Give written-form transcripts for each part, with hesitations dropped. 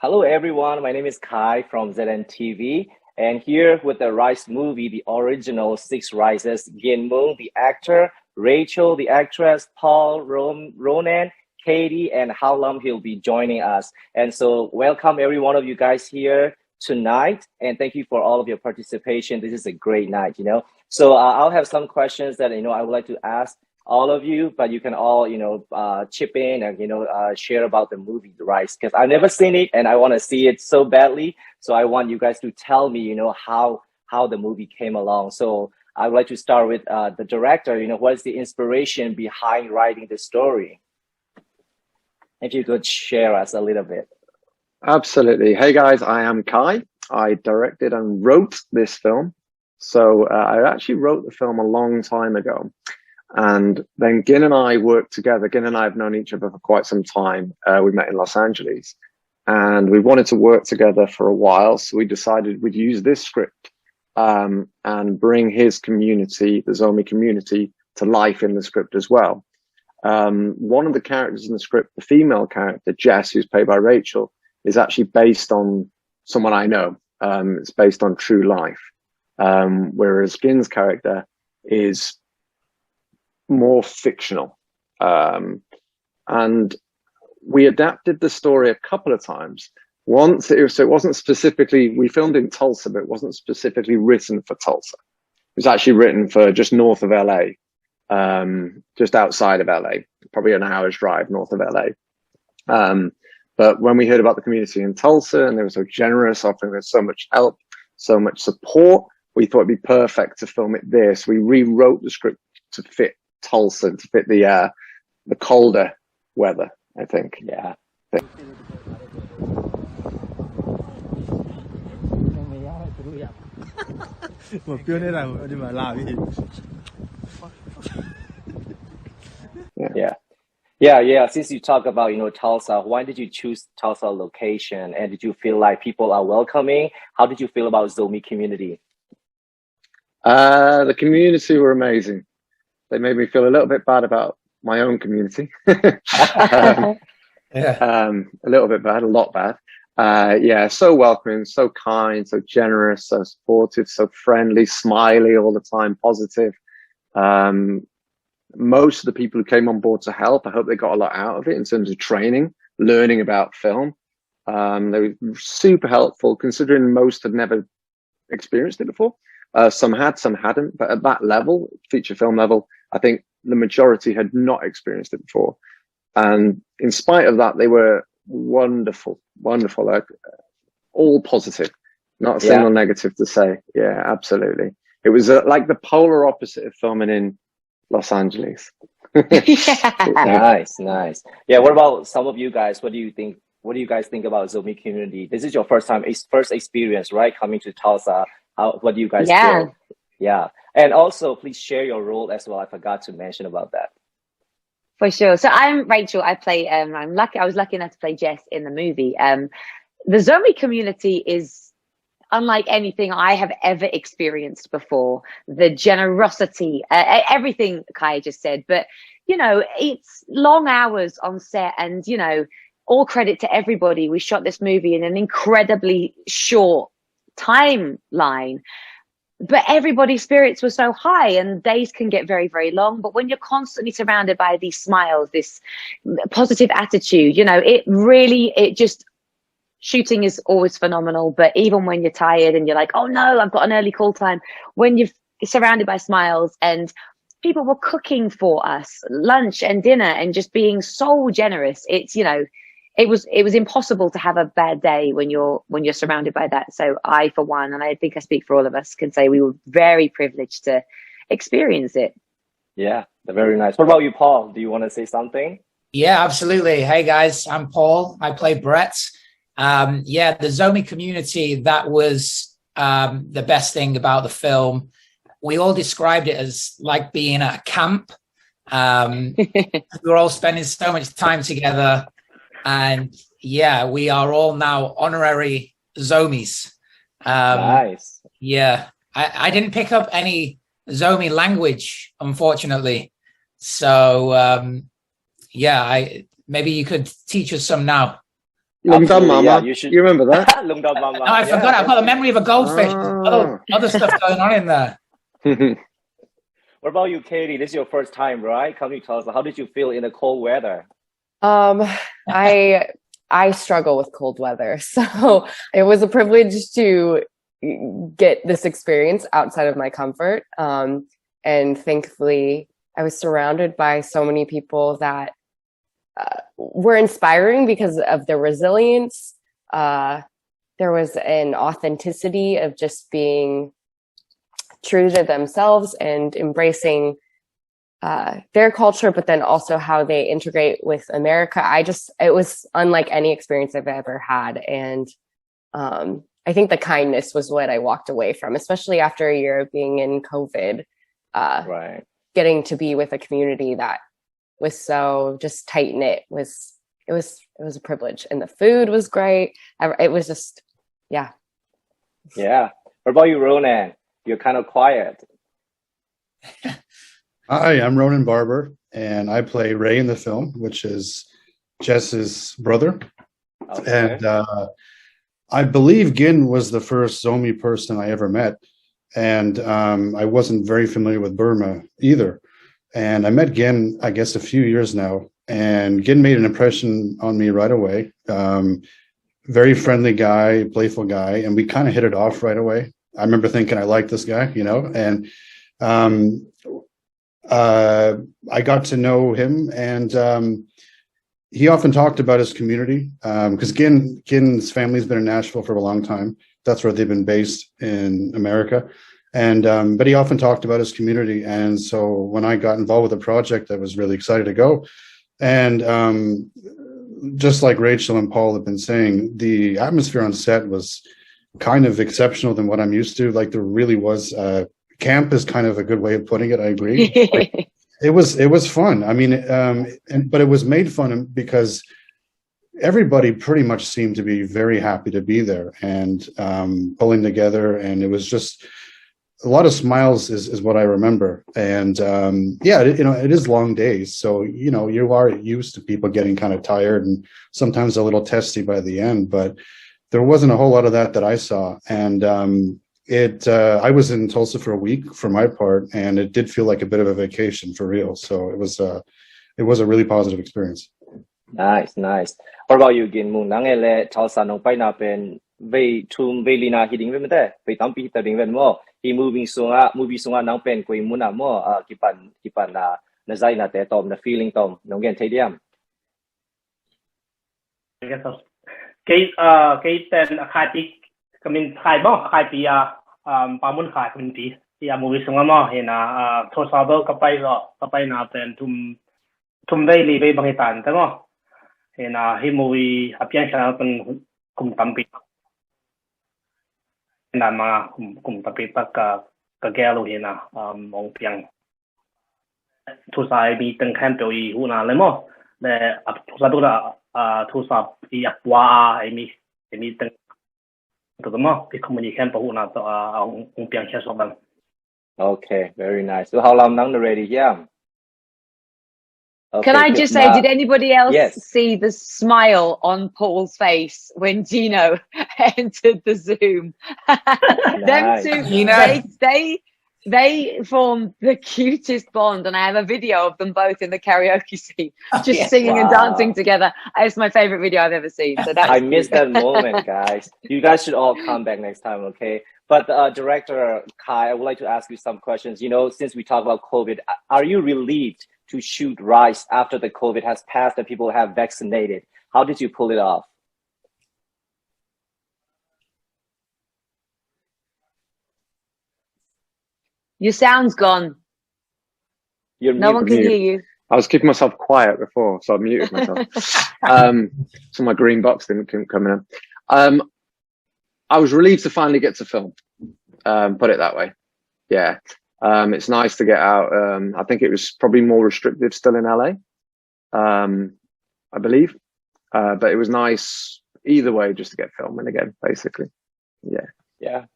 Hello, everyone. My name is Kai from ZNTV, and here with the Rice movie, the original Six Rises, Moon, the actor, Rachel, the actress, Paul, Ronan, Katie, and Holimna, he'll be joining us. And so, welcome every one of you guys here tonight, and thank you for all of your participation. This is a great night. So, I'll have some questions that I would like to ask all of you, but you can all chip in and share about the movie The Rice, because I've never seen it and I want to see it so badly. So I want you guys to tell me how the movie came along. So I would like to start with the director. What is the inspiration behind writing the story? If you could share us a little bit. Absolutely. Hey guys, I am Kai. I directed and wrote this film. So I actually wrote the film a long time ago. And then Gin and I worked together. Gin and I have known each other for quite some time. We met in Los Angeles and we wanted to work together for a while. So we decided we'd use this script and bring his community, the Zomi community, to life in the script as well. One of the characters in the script, the female character, Jess, who's played by Rachel, is actually based on someone I know. It's based on true life. Whereas Gin's character is more fictional. And we adapted the story a couple of times. Once, so it wasn't specifically, we filmed in Tulsa, but it wasn't specifically written for Tulsa. It was actually written for just north of LA, just outside of LA, probably an hour's drive north of LA. But when we heard about the community in Tulsa and they were so generous, offering us so much help, so much support, we thought it'd be perfect to film it there. So we rewrote the script to fit Tulsa, to fit the colder weather, I think. Yeah. Yeah. Since you talk about Tulsa, why did you choose Tulsa location, and did you feel like people are welcoming? How did you feel about Zomi community? The community were amazing. They made me feel a little bit bad about my own community. A little bit bad, a lot bad. Yeah, so welcoming, so kind, so generous, so supportive, so friendly, smiley all the time, positive. Most of the people who came on board to help, I hope they got a lot out of it in terms of training, learning about film. They were super helpful, considering most had never experienced it before. Some had, some hadn't, but at that level, feature film level, I think the majority had not experienced it before. And in spite of that, they were wonderful, like all positive, not a single negative to say. Yeah, absolutely. It was like the polar opposite of filming in Los Angeles. Nice. Yeah, what about some of you guys? What do you think? What do you guys think about Zomi community? This is your first experience, right? Coming to Tulsa. What do you guys feel? Yeah. And also, please share your role as well. I forgot to mention about that. For sure. So I'm Rachel. I play, I was lucky enough to play Jess in the movie. The Zomi community is unlike anything I have ever experienced before. The generosity, everything Kai just said, but it's long hours on set, and all credit to everybody. We shot this movie in an incredibly short timeline, but everybody's spirits were so high, and days can get very, very long. But when you're constantly surrounded by these smiles, this positive attitude, shooting is always phenomenal. But even when you're tired and you're like, oh no, I've got an early call time, when you're surrounded by smiles, and people were cooking for us lunch and dinner and just being so generous, it was impossible to have a bad day when you're surrounded by that. So I, for one, and I think I speak for all of us, can say we were very privileged to experience it. Yeah, very nice. What about you, Paul? Do you want to say something? Yeah, absolutely. Hey guys, I'm Paul. I play Brett. The Zomi community, that was the best thing about the film. We all described it as like being at a camp. We were all spending so much time together. And yeah, we are all now honorary Zomis. Nice. Yeah, I didn't pick up any Zomi language, unfortunately. So maybe you could teach us some now. Lungdam Absolutely, Mama. you should. You remember that? Lungdam Mama. No, I forgot. I've got a memory of a goldfish. Ah. Other stuff going on in there. What about you, Katie? This is your first time, right? Come to tell us, how did you feel in the cold weather? I struggle with cold weather, so it was a privilege to get this experience outside of my comfort. And thankfully, I was surrounded by so many people that were inspiring because of their resilience. There was an authenticity of just being true to themselves and embracing their culture, but then also how they integrate with America. It was unlike any experience I've ever had. And I think the kindness was what I walked away from, especially after a year of being in COVID, Right. getting to be with a community that was so just tight knit it was a privilege. And the food was great. It was just, yeah. Yeah. What about you, Ronan? You're kind of quiet. Hi, I'm Ronan Barber, and I play Ray in the film, which is Jess's brother. Okay. And I believe Gin was the first Zomi person I ever met, and I wasn't very familiar with Burma either. And I met Gin, I guess, a few years now, and Gin made an impression on me right away. Very friendly guy, playful guy, and we kind of hit it off right away. I remember thinking I like this guy, and I got to know him, and he often talked about his community because Gin's family's been in Nashville for a long time. That's where they've been based in America, and but he often talked about his community. And so when I got involved with the project, I was really excited to go. And just like Rachel and Paul have been saying, the atmosphere on set was kind of exceptional than what I'm used to. Like there really was. Camp is kind of a good way of putting it. I agree. Like, it was fun. I mean, but it was made fun because everybody pretty much seemed to be very happy to be there and pulling together, and it was just a lot of smiles is what I remember. And yeah, it is long days, so you are used to people getting kind of tired and sometimes a little testy by the end, but there wasn't a whole lot of that I saw. And I was in Tulsa for a week for my part, and it did feel like a bit of a vacation for real. So it was a really positive experience. Nice. What about you, Gin Moon? Nangele Tulsa no pai na pen ve tum ve lina hitting ve mate ve tampi hitting ve mo he movie sunga nang pen koi muna mo kipan na zai na te tom na feeling tom nong gen thai diam. Cái tên khai tí mình khai bao khai tí Panmun khai mình tí movie sung mà hiện thô sa bao cái bay na tên thum đây li bay bằng cái tàn thế mà hiện hi movie hấp dẫn sao tên cùng tâm bị mà cùng tâm bị tất cái gel hiện mong piang thô sa bị tên khen biểu ý hu na lấy mà để thô sa đó thô sa bị quá ai mi tên Okay, very nice. So how long nang already? Yeah. Okay, Can I just say, did anybody else see the smile on Paul's face when Gino entered the Zoom? Them two, they formed the cutest bond, and I have a video of them both in the karaoke scene, just singing and dancing together. It's my favorite video I've ever seen. So I missed that moment, guys. You guys should all come back next time, okay? But Director Kai, I would like to ask you some questions. Since we talk about COVID, are you relieved to shoot Rise after the COVID has passed and people have vaccinated? How did you pull it off? Your sound's gone. No one can hear you. I was keeping myself quiet before, so I muted myself. So my green box didn't come in. I was relieved to finally get to film. Put it that way. Yeah. It's nice to get out. I think it was probably more restrictive still in LA, I believe. But it was nice either way just to get filming again, basically. Yeah.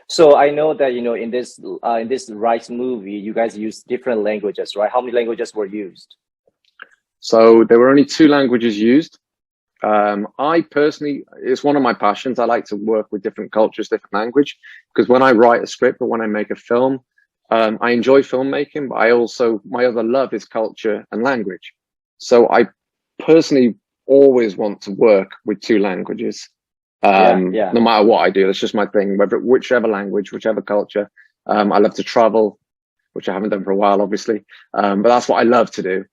So I know that in this Rice movie, you guys use different languages, right? How many languages were used? So there were only 2 languages used. I personally, it's one of my passions. I like to work with different cultures, different language, because when I write a script or when I make a film, I enjoy filmmaking, but I also, my other love is culture and language. So I personally always want to work with two languages. No matter what I do, that's just my thing, whichever language, whichever culture. I love to travel, which I haven't done for a while, obviously. But that's what I love to do.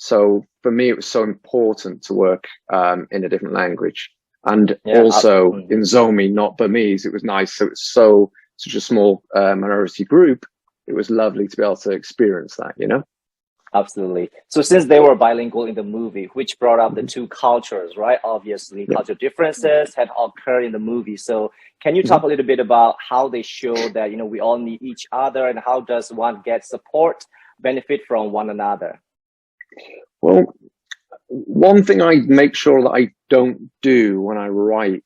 So for me, it was so important to work in a different language. And also in Zomi, not Burmese, it was nice. So it's such a small minority group. It was lovely to be able to experience that, you know? Absolutely. So since they were bilingual in the movie, which brought up the two cultures, right? Obviously, cultural differences had occurred in the movie. So can you talk a little bit about how they show that, you know, we all need each other, and how does one get support, benefit from one another? Well, one thing I make sure that I don't do when I write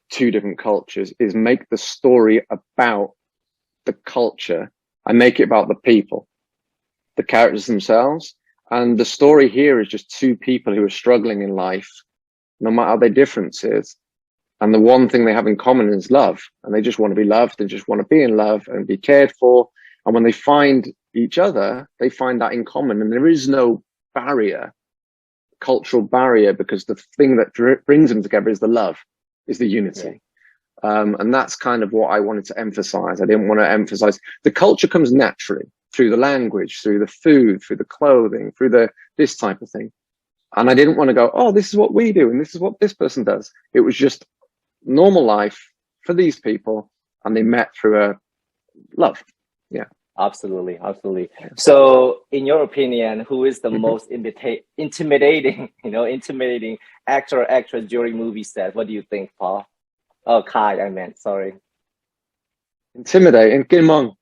two different cultures is make the story about the culture. I make it about the people, the characters themselves. And the story here is just two people who are struggling in life, no matter their differences. And the one thing they have in common is love. And they just want to be loved. They just want to be in love and be cared for. And when they find each other, they find that in common. And there is no barrier, cultural barrier, because the thing that brings them together is the love, is the unity. And that's kind of what I wanted to emphasize. I didn't want to emphasize the culture comes naturally through the language, through the food, through the clothing, through this type of thing. And I didn't want to go, oh, this is what we do and this is what this person does. It was just normal life for these people, and they met through a love. Yeah. Absolutely, absolutely. So, in your opinion, who is the most intimidating actor or actress during movie set? What do you think, Paul? Oh, Kai, I meant. Sorry. Intimidating, Kim. No.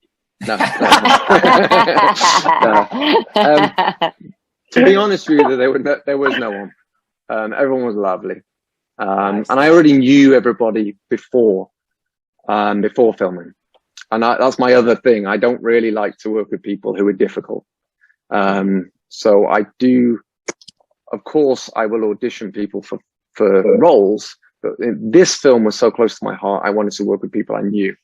To be honest with you, there was no one. Everyone was lovely, and I already knew everybody before filming. And that's my other thing. I don't really like to work with people who are difficult. So I do, of course, I will audition people for roles. But this film was so close to my heart. I wanted to work with people I knew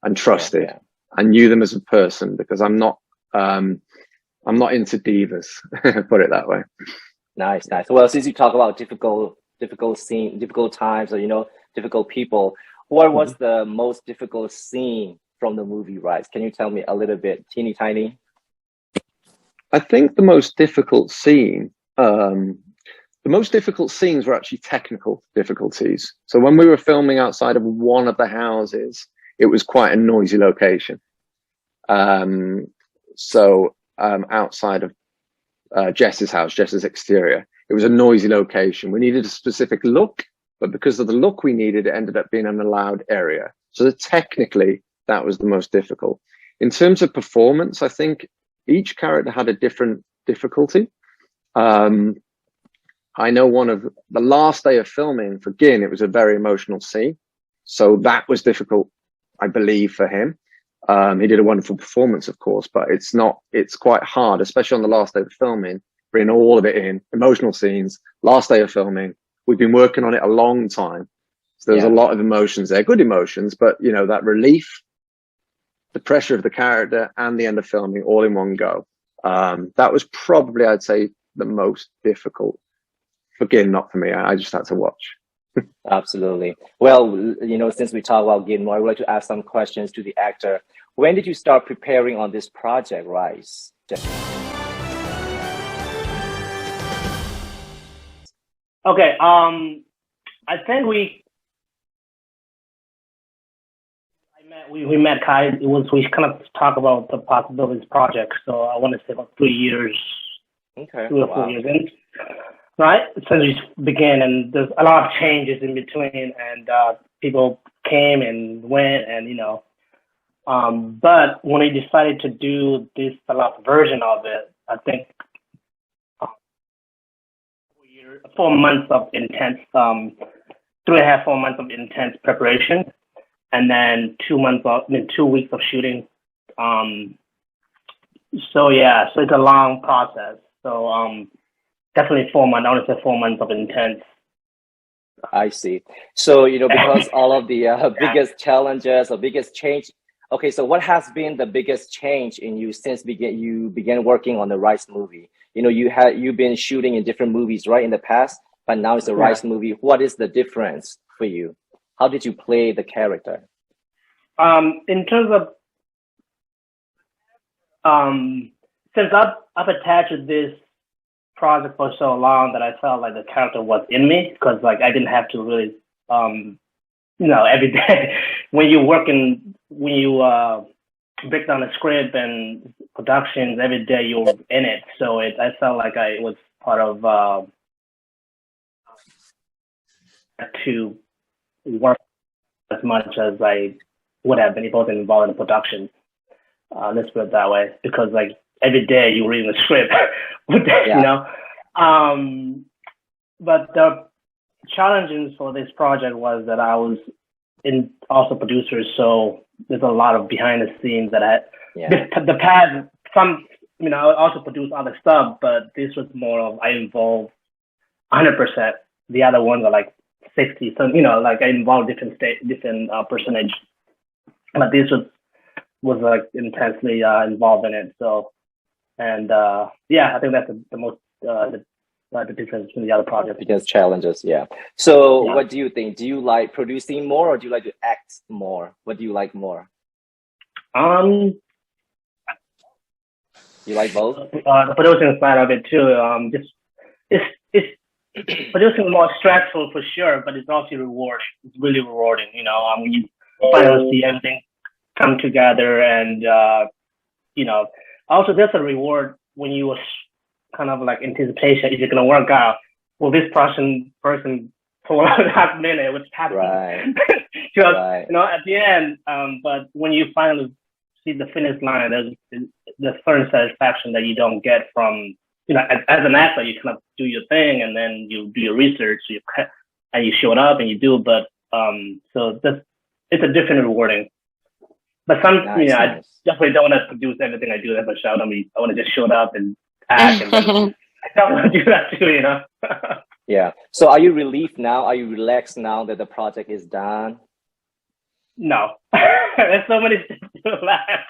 and trusted. I knew them as a person, because I'm not into divas. Put it that way. Nice. Well, since you talk about difficult scene, difficult times, or difficult people, what was the most difficult scene from the movie, right? Can you tell me a little bit, teeny tiny? I think the most difficult scene, the most difficult scenes were actually technical difficulties. So when we were filming outside of one of the houses, it was quite a noisy location. Outside of Jess's house, Jess's exterior, it was a noisy location. We needed a specific look, but because of the look we needed, it ended up being an allowed area. So technically, that was the most difficult. In terms of performance, I think each character had a different difficulty. I know one of the last day of filming for Gin, it was a very emotional scene. So that was difficult, I believe, for him. He did a wonderful performance, of course, but it's quite hard, especially on the last day of filming, bringing all of it in, emotional scenes, last day of filming. We've been working on it a long time. So there's a lot of emotions there, good emotions, but that relief, the pressure of the character, and the end of filming all in one go. That was probably, I'd say, the most difficult. For Gin, not for me. I just had to watch. Absolutely. Well, since we talk about Gin, I would like to ask some questions to the actor. When did you start preparing on this project, Rice? Okay. I think we met Kai. We kind of talk about the possibilities project. So I want to say about 3 years. Okay. 2 or 4 years in. Right, since we began, and there's a lot of changes in between, and people came and went, and but when we decided to do this the last version of it, I think 4 months of intense, 3.5, 4 months of intense preparation, and then 2 weeks of shooting. So it's a long process. So definitely 4 months. I want to say 4 months of intense I see. So, because all of the biggest challenges or biggest change. Okay, so what has been the biggest change in you since you began working on the Rice movie? You've been shooting in different movies, right, in the past, but now it's a Rice movie. What is the difference for you? How did you play the character? In terms of since I've attached to this project for so long that I felt like the character was in me, because like I didn't have to really every day when you break down the script and productions, every day you're in it. So I felt like I was part of to work as much as I would have been involved in the production. Let's put it that way, because like every day you're reading the script, But the challenges for this project was that I was also producer, so there's a lot of behind the scenes that the past I also produced other stuff, but this was more of I involved 100%. The other ones are like 60. So like I involved different percentage, but this was like intensely involved in it. So, and I think that's the most the difference between the other projects. Biggest challenges, So, what do you think? Do you like producing more, or do you like to act more? What do you like more? You like both? The producing side of it too. It's producing is more stressful for sure, but it's also rewarding. It's really rewarding. When you finally see everything come together, and also there's a reward when you was kind of like anticipation. Is it going to work out? Will this person pull out last minute, which happened? Right. Because at the end, but when you finally see the finish line, there's the certain satisfaction that you don't get from as an actor. You kind of do your thing, and then you do your research, and you show it up and you do. But so it's a different rewarding. But nice. I definitely don't want to produce everything I do as a show. I want to just show up and act, and then I don't want to do that too, Yeah. So are you relieved now? Are you relaxed now that the project is done? No. There's so many things to relax.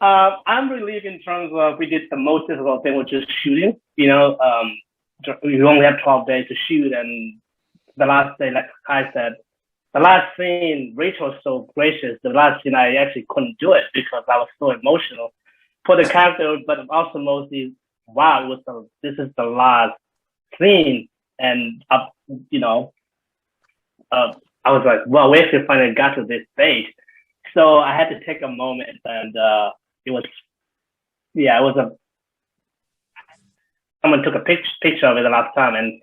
I'm relieved in terms of we did the most difficult thing, which is shooting. We only have 12 days to shoot, and the last day, like I said, the last scene, Rachel was so gracious. The last scene, I actually couldn't do it because I was so emotional for the character, but also mostly, wow, this is the last scene, and I was like, well, we actually finally got to this stage. So I had to take a moment, and someone took a picture of it the last time, and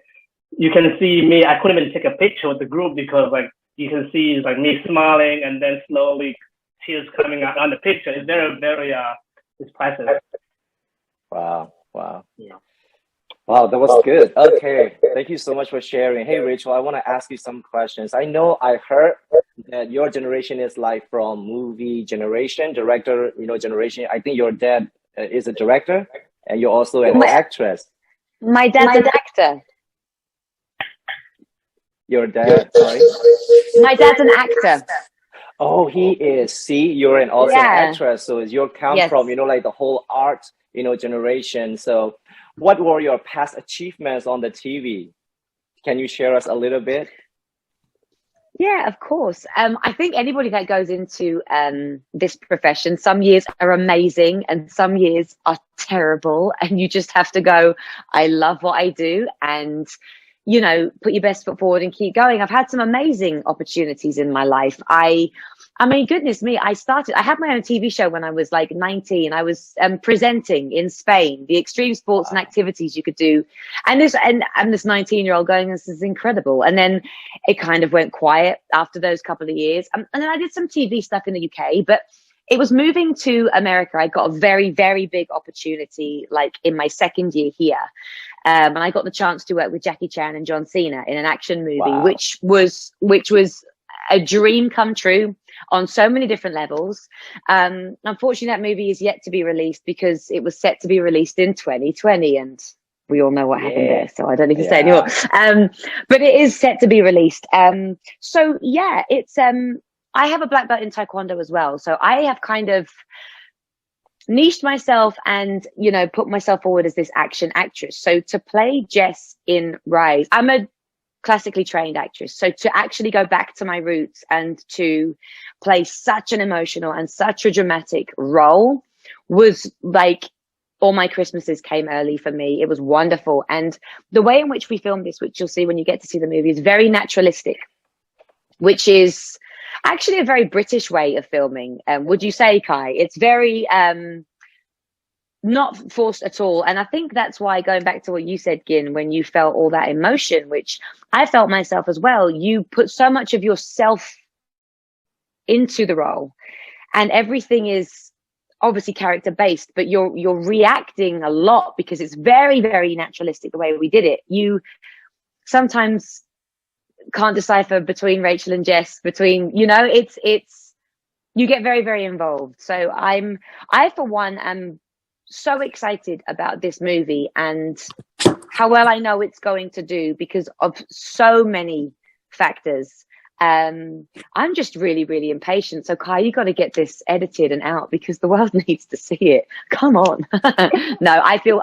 you can see me. I couldn't even take a picture with the group because like you can see like me smiling and then slowly tears coming out on the picture. It's very it's priceless. Wow. Yeah. Wow, that was good. Okay, thank you so much for sharing. Hey, Rachel, I want to ask you some questions. I know I heard that your generation is like from movie generation, director, generation. I think your dad is a director, and you're also an actress. My dad's an actor. Your dad, sorry? My dad's an actor. Oh, he is. See, you're also an actress. So you come from, like the whole art, generation. So what were your past achievements on the TV? Can you share us a little bit? Yeah, of course. I think anybody that goes into this profession, some years are amazing and some years are terrible. And you just have to go, I love what I do, and put your best foot forward and keep going. I've had some amazing opportunities in my life. I mean, goodness me, I had my own TV show when I was like 19. I was presenting in Spain, the extreme sports and activities you could do. And this 19-year-old going, this is incredible. And then it kind of went quiet after those couple of years. And then I did some TV stuff in the UK, but it was moving to America. I got a very, very big opportunity, like in my second year here. And I got the chance to work with Jackie Chan and John Cena in an action movie, which was a dream come true on so many different levels. Unfortunately, that movie is yet to be released because it was set to be released in 2020, and we all know what happened Yeah. there, so I don't need to say anymore. But it is set to be released. So yeah, it's I have a black belt in Taekwondo as well, so I have kind of niched myself and, you know, put myself forward as this action actress. So to play Jess in Rise, I'm a classically trained actress. So to actually go back to my roots and to play such an emotional and such a dramatic role was like, all my Christmases came early for me. It was wonderful. And the way in which we filmed this, which you'll see when you get to see the movie, is very naturalistic, which is actually a very British way of filming. Would you say, Kai? It's very not forced at all. And I think that's why, going back to what you said, Gin, when you felt all that emotion, which I felt myself as well, you put so much of yourself into the role, and everything is obviously character based, but you're reacting a lot because it's very, very naturalistic the way we did it. You sometimes can't decipher between Rachel and Jess, between, you know, it's you get very, very involved. So I for one am so excited about this movie and how well I know it's going to do because of so many factors. I'm just really, really impatient. So Kai, you got to get this edited and out because the world needs to see it. Come on. No, I feel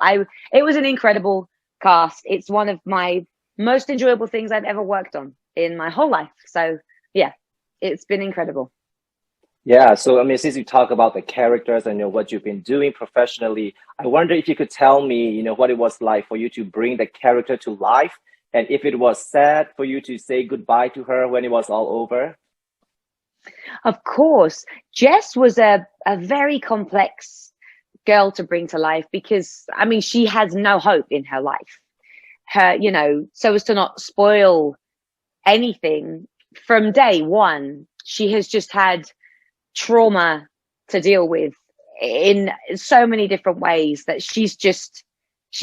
it was an incredible cast. It's one of my most enjoyable things I've ever worked on in my whole life. So yeah, it's been incredible. Yeah, so I mean, since you talk about the characters and, you know, what you've been doing professionally, I wonder if you could tell me, you know, what it was like for you to bring the character to life, and if it was sad for you to say goodbye to her when it was all over. Of course, Jess was a very complex girl to bring to life because, I mean, she has no hope in her life. Her, you know, so as to not spoil anything, from day one, she has just had trauma to deal with in so many different ways that she's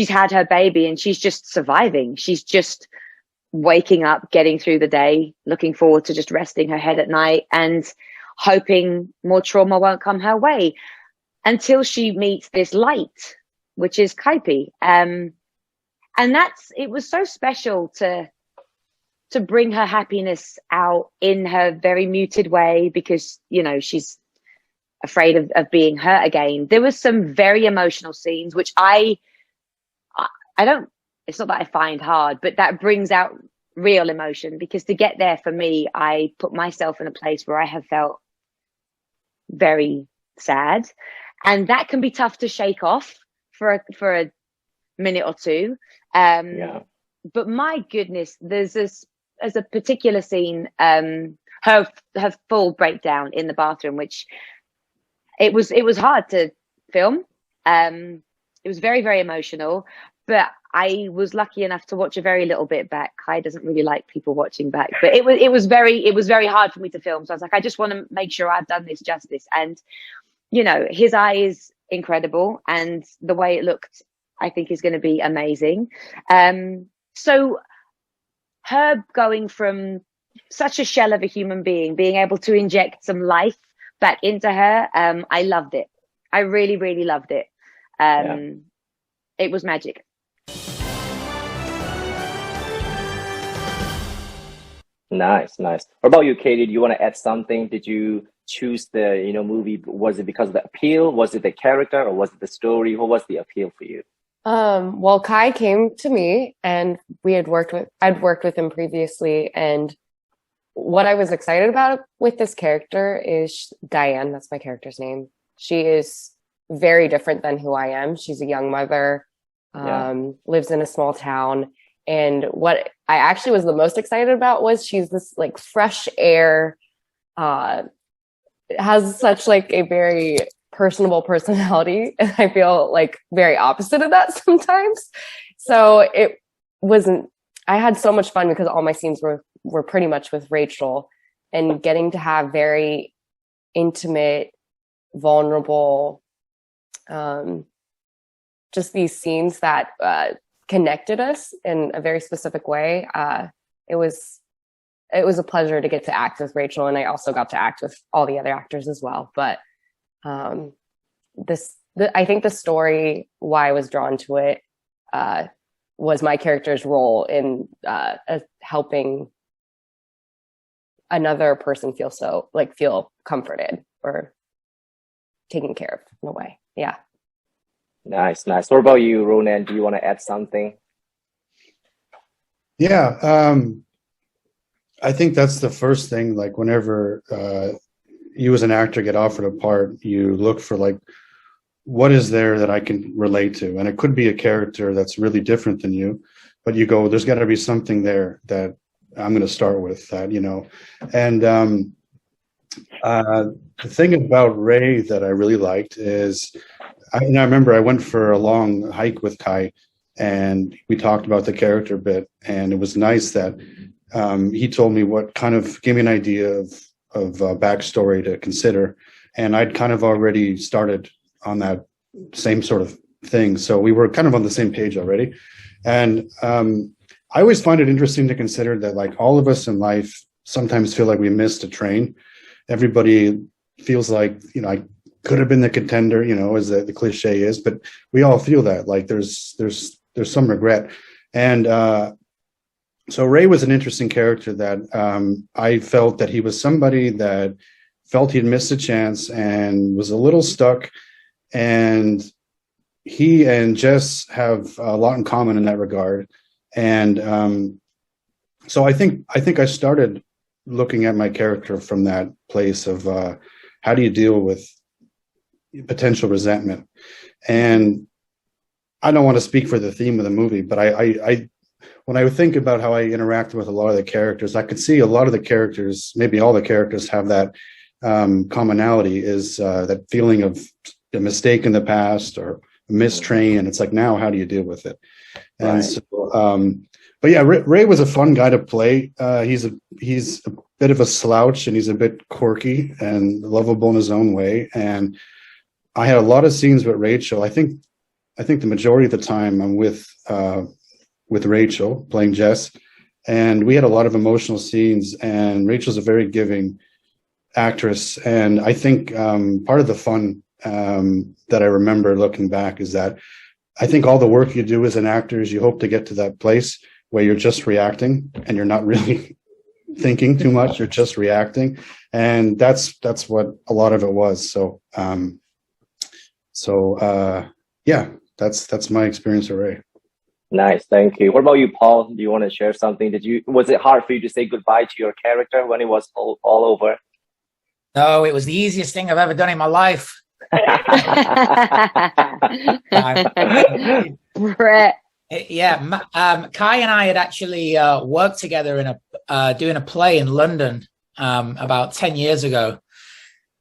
had her baby and she's just surviving. She's just waking up, getting through the day, looking forward to just resting her head at night and hoping more trauma won't come her way until she meets this light, which is Kaipi. And it was so special to bring her happiness out in her very muted way because, you know, she's afraid of being hurt again. There was some very emotional scenes, which I don't, it's not that I find hard, but that brings out real emotion because to get there for me, I put myself in a place where I have felt very sad, and that can be tough to shake off for a minute or two. But my goodness, there's a particular scene, her full breakdown in the bathroom, which it was hard to film. It was very, very emotional, but I was lucky enough to watch a very little bit back. Kai doesn't really like people watching back, but it was very hard for me to film. So I was like, I just want to make sure I've done this justice. And, you know, his eye is incredible, and the way it looked, I think, is going to be amazing. So her going from such a shell of a human being able to inject some life back into her, I loved it. I really, really loved it. It was magic. Nice. What about you, Katie? Do you want to add something? Did you choose the, you know, movie? Was it because of the appeal? Was it the character, or was it the story? What was the appeal for you? Well, Kai came to me and I'd worked with him previously. And what I was excited about with this character is Diane. That's my character's name. She is very different than who I am. She's a young mother, lives in a small town. And what I actually was the most excited about was she's this like fresh air, has such like a very personable personality, and I feel like very opposite of that sometimes. So I had so much fun because all my scenes were pretty much with Rachel, and getting to have very intimate, vulnerable, just these scenes that connected us in a very specific way. It was a pleasure to get to act with Rachel, and I also got to act with all the other actors as well. But I think the story, why I was drawn to it, was my character's role in helping another person feel comforted or taken care of in a way. Yeah. Nice. What about you, Ronan? Do you want to add something? Yeah, I think that's the first thing. Like whenever you as an actor get offered a part, you look for like, what is there that I can relate to? And it could be a character that's really different than you, but you go, there's got to be something there that I'm going to start with that, you know. And the thing about Ray that I really liked is, I remember I went for a long hike with Kai, and we talked about the character bit, and it was nice that he told me gave me an idea of backstory to consider, and I'd kind of already started on that same sort of thing, so we were kind of on the same page already. And I always find it interesting to consider that, like, all of us in life sometimes feel like we missed a train. Everybody feels like, you know, I could have been the contender, you know, as the cliche is, but we all feel that, like, there's some regret. And so Ray was an interesting character that I felt that he was somebody that felt he'd missed a chance and was a little stuck. And he and Jess have a lot in common in that regard. And so I think I started looking at my character from that place of how do you deal with potential resentment. And I don't want to speak for the theme of the movie, but I when I think about how I interacted with a lot of the characters, I could see a lot of the characters, maybe all the characters, have that commonality, is that feeling of a mistake in the past or a missed train, and it's like, now how do you deal with it? And so, but yeah, Ray was a fun guy to play. He's a bit of a slouch, and he's a bit quirky and lovable in his own way. And I had a lot of scenes with Rachel. I think the majority of the time I'm with Rachel playing Jess, and we had a lot of emotional scenes. And Rachel's a very giving actress, and I think part of the fun that I remember looking back is that I think all the work you do as an actor is you hope to get to that place where you're just reacting and you're not really thinking too much, you're just reacting. And that's what a lot of it was. So yeah, that's my experience with Ray. Nice, thank you. What about you, Paul? Do you want to share something? Was it hard for you to say goodbye to your character when it was all over? No, it was the easiest thing I've ever done in my life. Brett. Yeah, Kai and I had actually worked together in doing a play in London about 10 years ago,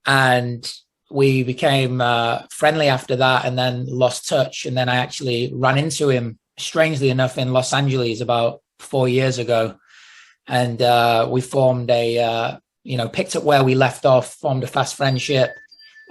and we became friendly after that, and then lost touch. And then I actually ran into him, strangely enough, in Los Angeles about 4 years ago, and we formed picked up where we left off, formed a fast friendship.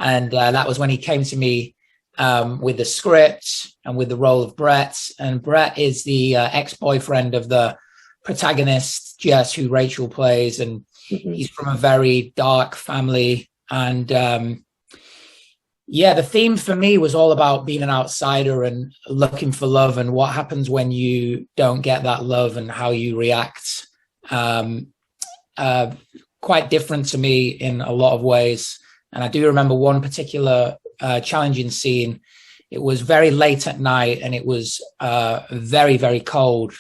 And that was when he came to me with the script and with the role of Brett. And Brett is the ex-boyfriend of the protagonist, Jess, who Rachel plays. And he's from a very dark family. And the theme for me was all about being an outsider and looking for love, and what happens when you don't get that love and how you react. Quite different to me in a lot of ways. And I do remember one particular challenging scene. It was very late at night, and it was very, very cold.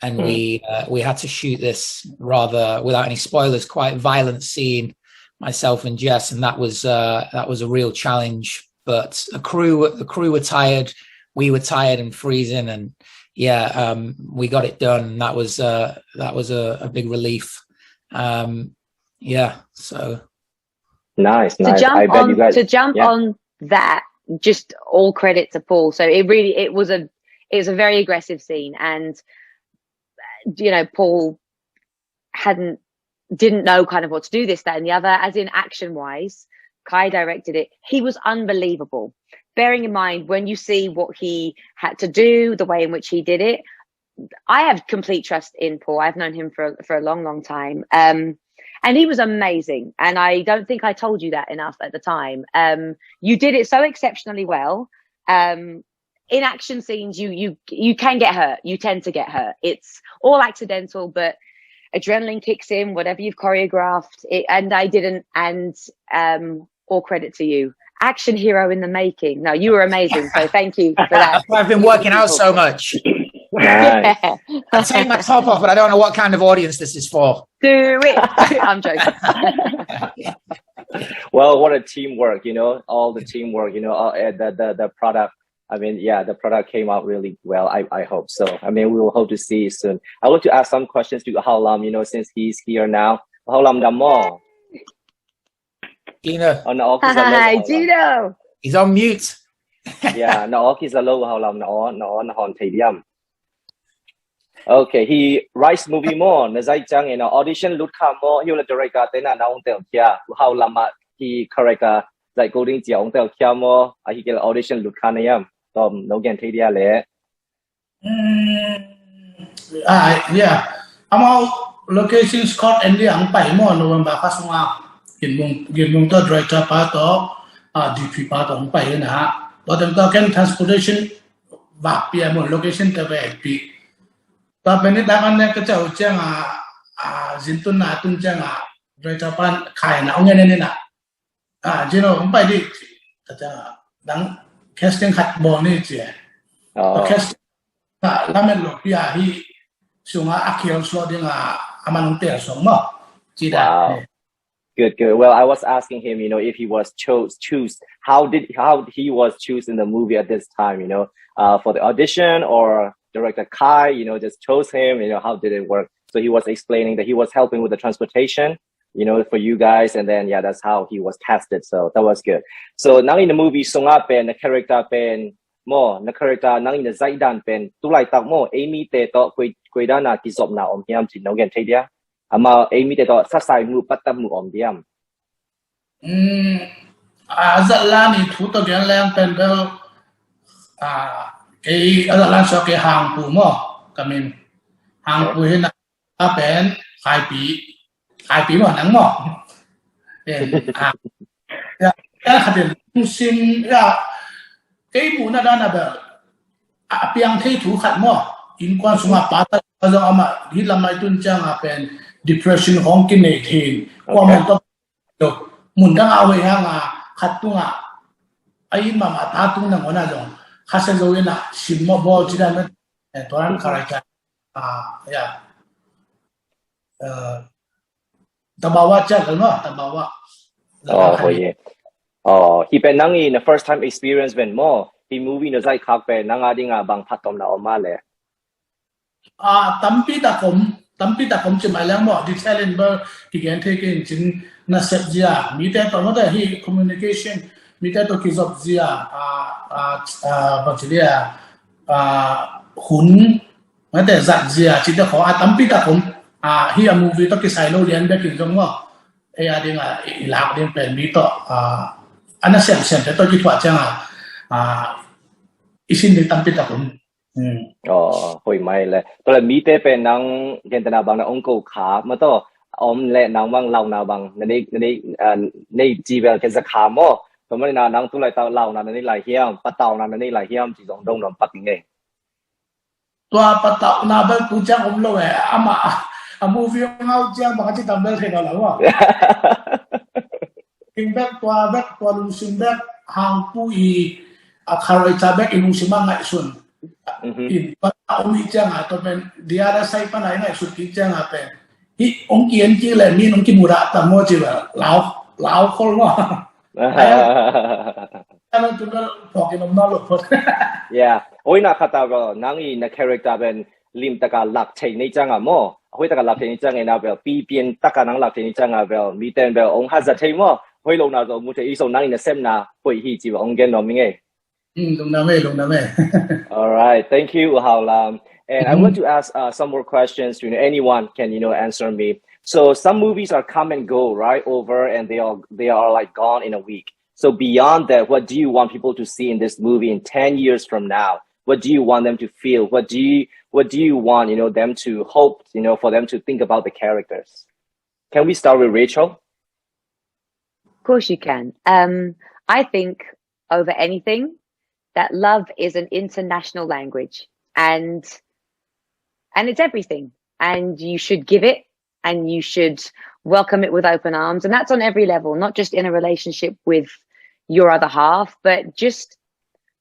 And we had to shoot this rather, without any spoilers, quite violent scene, myself and Jess, and that was a real challenge. But the crew were tired, we were tired and freezing, and we got it done. And that was a big relief. So. Nice. To jump on that, just all credit to Paul. So it was a very aggressive scene, and Paul didn't know kind of what to do, this, that, and the other, as in action wise. Kai directed it. He was unbelievable. Bearing in mind, when you see what he had to do, the way in which he did it, I have complete trust in Paul. I've known him for a long, long time. And he was amazing. And I don't think I told you that enough at the time. You did it so exceptionally well. in action scenes, you can get hurt. You tend to get hurt. It's all accidental, but adrenaline kicks in, whatever you've choreographed. And I didn't, and all credit to you. Action hero in the making. No, you were amazing. So thank you for that. I've been working out so much. Nice. Yeah. I take my top off, but I don't know what kind of audience this is for. Do it. I'm joking. Well, what a teamwork, you know, all the teamwork, you know, the product. I mean, yeah, the product came out really well. I hope so. I mean, we will hope to see you soon. I want to ask some questions to Holimna, you know, since he's here now. Holimna mo. Gina. Oh, no, Hi, Gino. He's on mute. Yeah, no, he's a low Holimna, no, on Tadium. Okay, he writes movie more. Nazai Chang, you know, audition look more. He will direct that. Then I don't care how lama he correct. Like going to ông tell kia more. He get audition look kanayam. No gan Tadia le. Yeah. I'm all location Scott and the Ang Pai more November Kasuma. Give mong to director part of DP part of Pai na. But them talking transportation. Vapia mo location to be. Tapi ni tangan ni kecau cang zintun na tun cang director kaya na ongen ni na Gino umpai di kata dang casting hat ball ni je casting lamen lo pia hi sunga akhir slot dia aman unter semua Wow. Good. Well, I was asking him, you know, if he was choose how he was chosen in the movie at this time, you know, for the audition, or director Kai, you know, just chose him, you know, how did it work? So he was explaining that he was helping with the transportation, you know, for you guys, and then yeah, that's how he was casted. So that was good. So now in the movie, Songa pen the character pen more the character now in the Zaidan pen tu lai tak mo Amy te to kwe dana kisop na om hiam chin no gen thei dia ama Amy te to sasai mu patam mu om diam. Azalani thu to gen lang pen bel cái azalani so cái hàng pu mo kamin hàng pu hena pen khai pi mo nang mo ya hadin sim ya cái mũ na đa na bel piang thei thu khat mo in quan suma pata zo ama hi lamai tun chang pen depression hong kin nei thin kwa mo to mun dang awe ha khatunga ai ma ma ta tung na ngona jong khasa zo ina simmo bo jidan na toran character ya tabawa cha no tabawa Oh yeah. Oh, he pen nang in the first time experience when more he movie no zai khak pen nang ading bang phatom na oma le. Tampi ta kom chi mai lang mo di talent ber ki gen take in chin na set jia mi te to no da hi communication mi te to kizop jia bacteria hun ma te zat jia chi te kho tampi ta kom hi a movie to ki sai lo lian be kin jong mo e a ding ilak ding pen mi to ana sem te to ki thwa chang isin ni tampi ta kom Oh, hoi mai le. To le mi te pen nang gen tana bang na onko kha ma to om le nang bang lau na bang nei ji bel ke za kha mo to ma na nang tu lai tao lau na nei lai hiam pa tao na nei lai hiam ji dong dong dom pat nge. Tua pa tao na bel tu chang om lo ama a movie ngau chang ba chi tam bel the la wa king back tua lu sim back hang pu I a kharai cha back in sim ngai sun in pa omi chang to pen dia ra sai pa nai ngai sun ki chang pen hi ong kien chi le ni ong ki mura ta mo chi ba lao khol mo ana tu na phok in no lo phot Yeah, oi na khata go nang I na character ben lim ta ka lak chei nei chang mo hoi ta ka lak chei nei chang na bel pi pian ta ka nang lak chei nei chang bel mi ten bel ong ha za chei mo hoi lo na zo mu chei so nang in the sem na hoi hi chi ong gen no mi nge. Long na me All right, thank you, Holimna. And I want to ask some more questions. You know, anyone can, you know, answer me. So some movies are come and go, right, over, and they are like gone in a week. So beyond that, what do you want people to see in this movie in 10 years from now? What do you want them to feel? What do you want, you know, them to hope, you know, for them to think about the characters? Can we start with Rachel? Of course you can. I think over anything, that love is an international language, and it's everything, and you should give it, and you should welcome it with open arms. And that's on every level, not just in a relationship with your other half, but just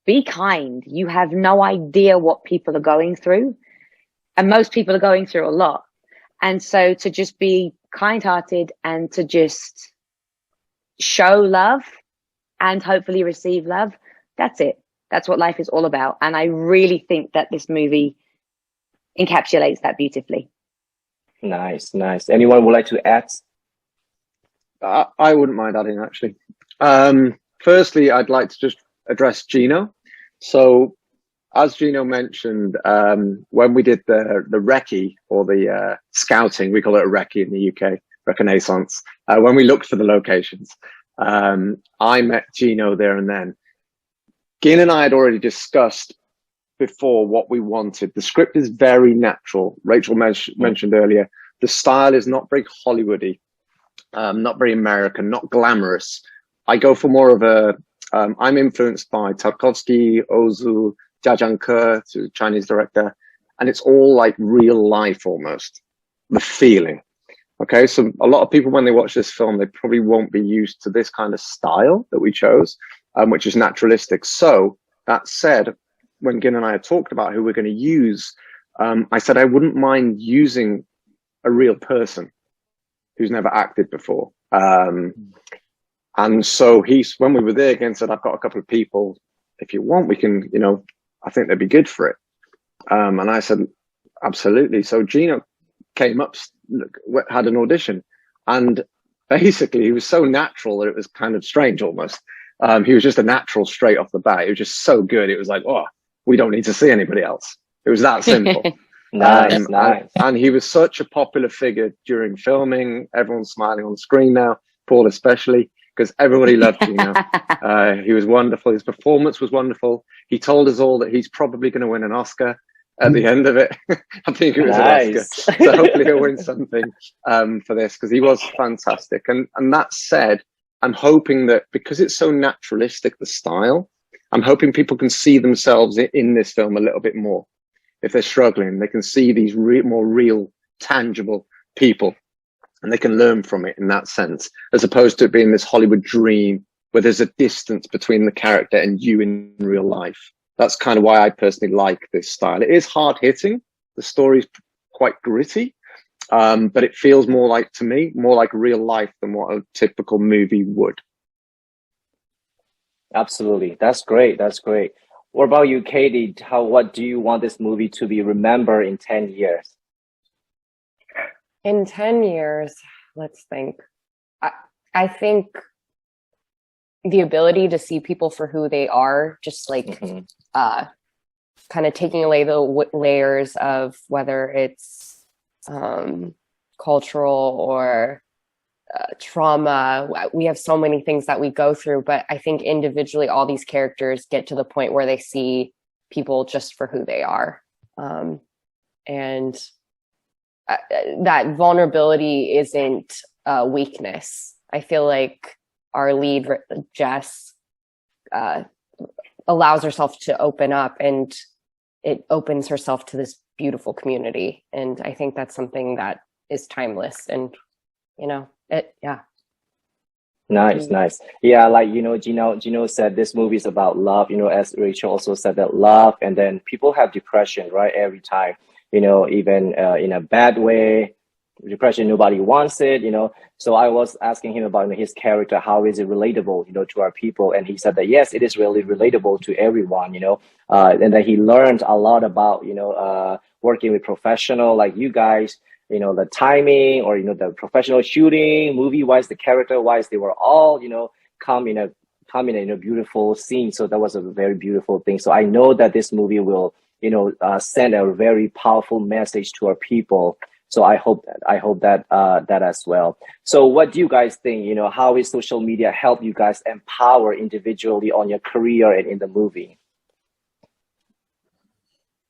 be kind. You have no idea what people are going through, and most people are going through a lot. And so to just be kind-hearted and to just show love and hopefully receive love, that's it. That's what life is all about. And I really think that this movie encapsulates that beautifully. Nice, nice. Anyone would like to add? I wouldn't mind adding, actually. Firstly, I'd like to just address Gino. So, as Gino mentioned, when we did the recce, or the scouting, we call it a recce in the UK, reconnaissance, when we looked for the locations, I met Gino there and then. Gin and I had already discussed before what we wanted. The script is very natural. Rachel mentioned earlier, the style is not very Hollywoody, not very American, not glamorous. I go for more of a, I'm influenced by Tarkovsky, Ozu, Jia Zhangke, to Chinese director, and it's all like real life almost, the feeling. Okay, so a lot of people, when they watch this film, they probably won't be used to this kind of style that we chose, which is naturalistic. So that said, when Gin and I had talked about who we're going to use, I said I wouldn't mind using a real person who's never acted before. And so when we were there, again, said, I've got a couple of people, if you want, we can, you know, I think they'd be good for it. And I said, absolutely. So Gino came up, had an audition, and basically he was so natural that it was kind of strange almost. He was just a natural straight off the bat. It was just so good. It was like, oh, we don't need to see anybody else. It was that simple. Nice, nice. And he was such a popular figure during filming. Everyone's smiling on the screen now, Paul especially, because everybody loved Gino. He was wonderful. His performance was wonderful. He told us all that he's probably going to win an Oscar at the end of it. I think it was an Oscar. So hopefully he'll win something for this, because he was fantastic. And that said, I'm hoping that because it's so naturalistic, the style, I'm hoping people can see themselves in this film a little bit more. If they're struggling, they can see these more real, tangible people, and they can learn from it in that sense, as opposed to it being this Hollywood dream where there's a distance between the character and you in real life. That's kind of why I personally like this style. It is hard hitting. The story's quite gritty, but it feels more like, to me, more like real life than what a typical movie would. Absolutely. That's great. That's great. What about you, Katie? What do you want this movie to be remembered in 10 years? In 10 years, let's think. I think the ability to see people for who they are, just like kind of taking away the layers of whether it's cultural or trauma. We have so many things that we go through, but I think individually all these characters get to the point where they see people just for who they are. And that vulnerability isn't a weakness. I feel like our lead, Jess, allows herself to open up, and it opens herself to this beautiful community. And I think that's something that is timeless. And, you know, Nice, nice. Yeah, like, you know, Gino said this movie is about love, you know, as Rachel also said, that love, and then people have depression, right? Every time, you know, even in a bad way, depression, nobody wants it, you know. So I was asking him about, you know, his character, how is it relatable, you know, to our people? And he said that, yes, it is really relatable to everyone, you know, and that he learned a lot about, you know, working with professional like you guys, you know, the timing, or, you know, the professional shooting, movie-wise, the character-wise, they were all, you know, come in a beautiful scene. So that was a very beautiful thing. So I know that this movie will, you know, send a very powerful message to our people. So I hope that that as well. So what do you guys think? You know, how is social media help you guys empower individually on your career and in the movie?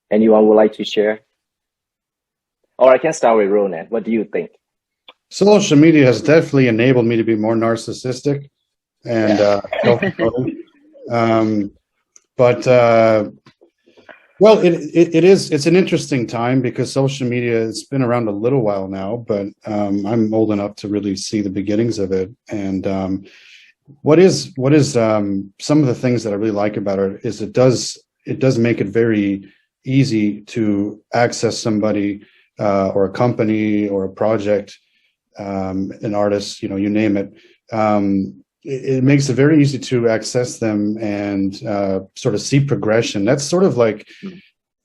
Anyone would like to share? Or I can start with Ronan. What do you think? Social media has definitely enabled me to be more narcissistic and self-promoting. But well, it's an interesting time because social media has been around a little while now, but I'm old enough to really see the beginnings of it. And what is some of the things that I really like about it is it does make it very easy to access somebody or a company or a project, an artist, you name it. It makes it very easy to access them and sort of see progression. That's sort of like,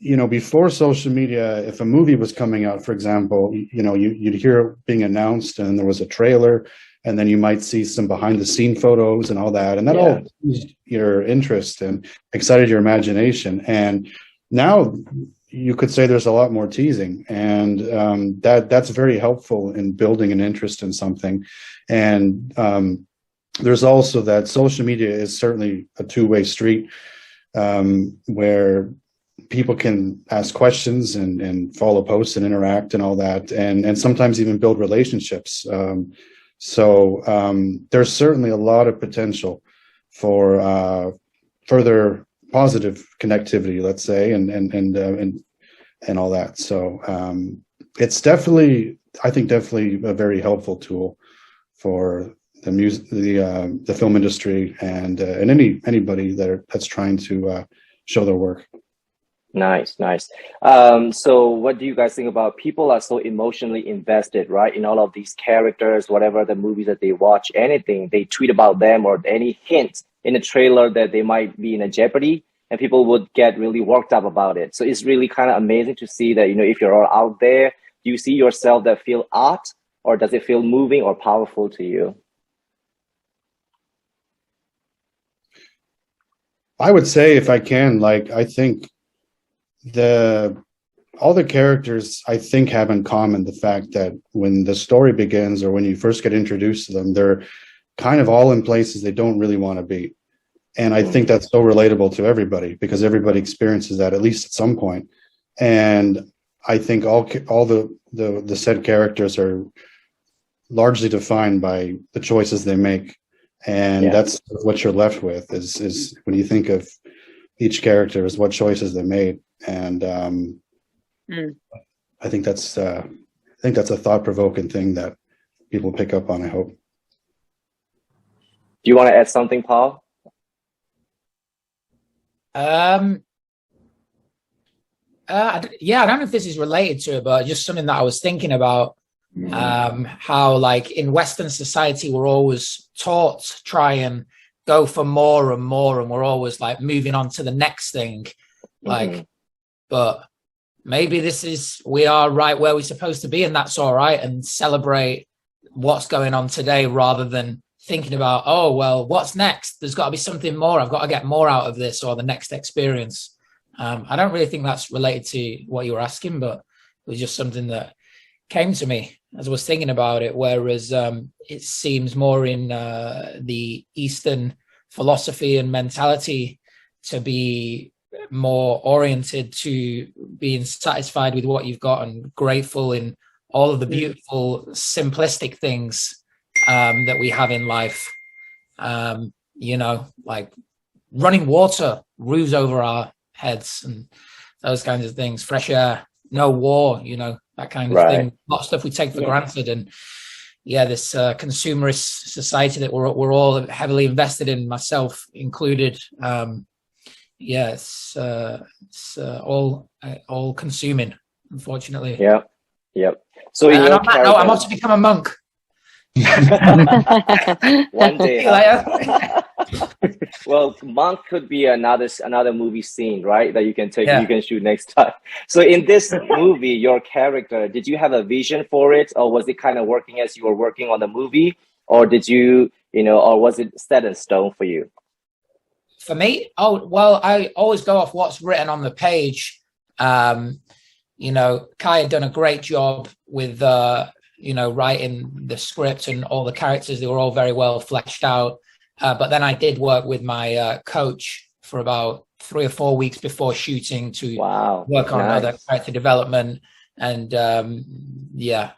before social media, if a movie was coming out, for example, you'd hear it being announced and there was a trailer, and then you might see some behind the scene photos and all that. And that all piqued your interest and excited your imagination. And now you could say there's a lot more teasing, and that's very helpful in building an interest in something. And there's also that social media is certainly a two-way street, where people can ask questions and follow posts and interact and all that, and sometimes even build relationships. So there's certainly a lot of potential for further positive connectivity, let's say, and all that. So it's definitely a very helpful tool for the music, the film industry, and anybody that's trying to show their work. Nice. So what do you guys think about people are so emotionally invested, right, in all of these characters, whatever the movies that they watch, anything, they tweet about them or any hint in a trailer that they might be in a jeopardy, and people would get really worked up about it. So it's really kind of amazing to see that, if you're all out there, do you see yourself that feel art, or does it feel moving or powerful to you? I would say, if I can, I think all the characters, I think, have in common the fact that when the story begins or when you first get introduced to them, they're kind of all in places they don't really want to be. And I think that's so relatable to everybody, because everybody experiences that at least at some point. And I think all the said characters are largely defined by the choices they make. And that's what you're left with is when you think of each character, is what choices they made. And I think that's a thought-provoking thing that people pick up on, I hope. Do you want to add something, Paul? I don't know if this is related to it, but just something that I was thinking about. How, in Western society, we're always taught to try and go for more and more, and we're always moving on to the next thing. But maybe we are right where we're supposed to be, and that's all right, and celebrate what's going on today rather than thinking about, oh, well, what's next? There's got to be something more. I've got to get more out of this or the next experience. I don't really think that's related to what you were asking, but it was just something that came to me as I was thinking about it, whereas it seems more in the Eastern philosophy and mentality to be more oriented to being satisfied with what you've got and grateful in all of the beautiful, simplistic things that we have in life. Running water, roofs over our heads, and those kinds of things, fresh air, no war, that kind of thing. A lot of stuff we take for granted. And this consumerist society that we're all heavily invested in, myself included. It's all consuming, unfortunately. Yep. So I'm off to become a monk. One day. Well, monk could be another movie scene, right? That you can take, you can shoot next time. So in this movie, your character, did you have a vision for it, or was it kind of working as you were working on the movie, or did you, or was it set in stone for you? For me, I always go off what's written on the page. Kai had done a great job with writing the script, and all the characters, they were all very well fleshed out. But then I did work with my coach for about 3 or 4 weeks before shooting to work on other character development, and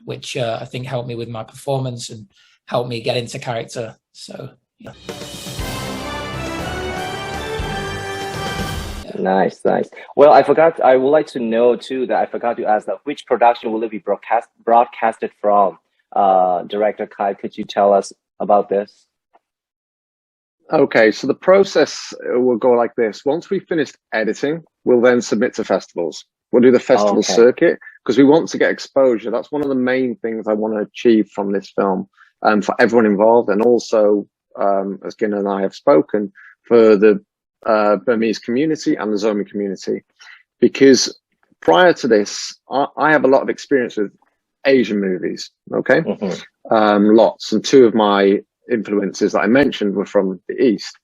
which I think helped me with my performance and helped me get into character. So Nice, nice. Well, I forgot. I would like to know too that I forgot to ask that which production will it be broadcasted from? Director Kai, could you tell us about this? Okay, so the process will go like this. Once we've finished editing, we'll then submit to festivals. We'll do the festival circuit because we want to get exposure. That's one of the main things I want to achieve from this film, for everyone involved, and also, as Gin and I have spoken, for the Burmese community and the Zomi community. Because prior to this, I have a lot of experience with Asian movies, okay? Lots. And two of my influences that I mentioned were from the East.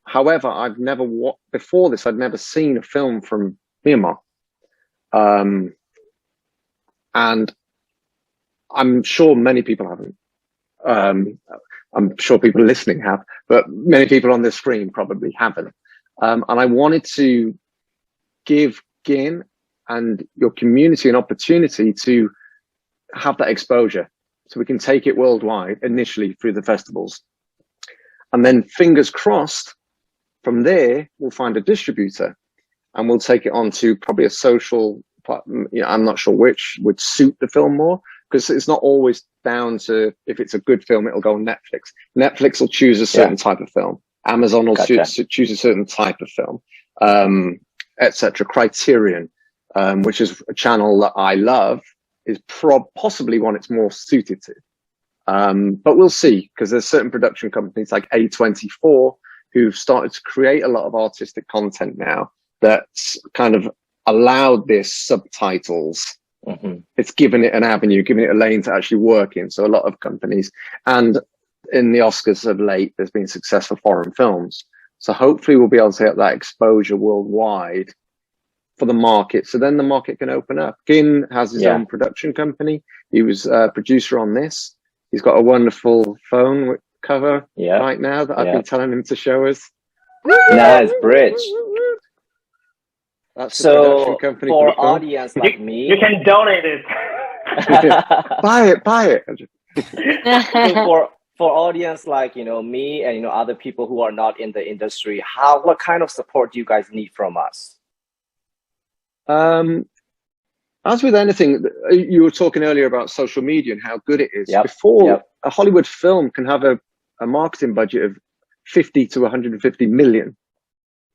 However, I've never, before this, I'd never seen a film from Myanmar. And I'm sure many people haven't. I'm sure people listening have, but many people on the screen probably haven't. And I wanted to give Gin and your community an opportunity to have that exposure so we can take it worldwide initially through the festivals. And then fingers crossed, from there, we'll find a distributor and we'll take it on to probably a social platform. You know, I'm not sure which would suit the film more, because it's not always down to if it's a good film, it'll go on Netflix. Netflix will choose a certain type of film. Amazon will choose a certain type of film, etc. Criterion, which is a channel that I love, is possibly one it's more suited to. But we'll see, because there's certain production companies like A24 who've started to create a lot of artistic content now that's kind of allowed this subtitles. It's given it an avenue, given it a lane to actually work in. So a lot of companies, and in the Oscars of late, there's been success for foreign films. So hopefully we'll be able to get that exposure worldwide for the market. So then the market can open up. Gin has his own production company. He was a producer on this. He's got a wonderful phone cover right now that I've been telling him to show us. Nice bridge. That's so for audience like me, you can donate it. buy it. So for audience like me and other people who are not in the industry, what kind of support do you guys need from us? As with anything, you were talking earlier about social media and how good it is. Before a Hollywood film can have a marketing budget of 50 to 150 million,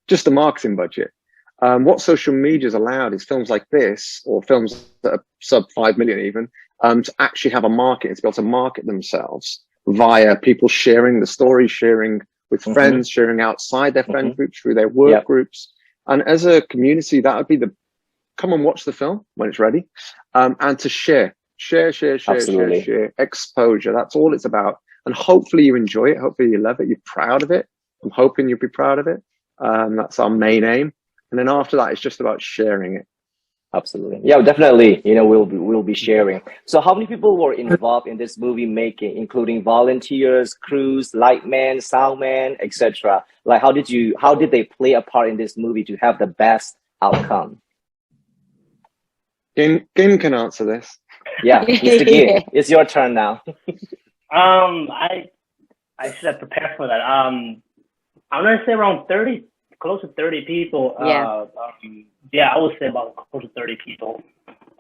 just a marketing budget. What social media has allowed is films like this, or films that are sub 5 million even, to actually have a market, to be able to market themselves via people sharing the story, sharing with friends, sharing outside their friend groups, through their work groups. And as a community, that would be come and watch the film when it's ready, and to share exposure. That's all it's about. And hopefully you enjoy it. Hopefully you love it. You're proud of it. I'm hoping you'll be proud of it. That's our main aim. And then after that, it's just about sharing it. Absolutely. Yeah, definitely. We'll be sharing. So how many people were involved in this movie making, including volunteers, crews, lightmen, soundmen, etc.? Like, how did they play a part in this movie to have the best outcome? Gin can answer this. Yeah, Mr. Gin, it's your turn now. I should have prepared for that. I'm gonna say around 30, close to 30 people. I would say about close to 30 people.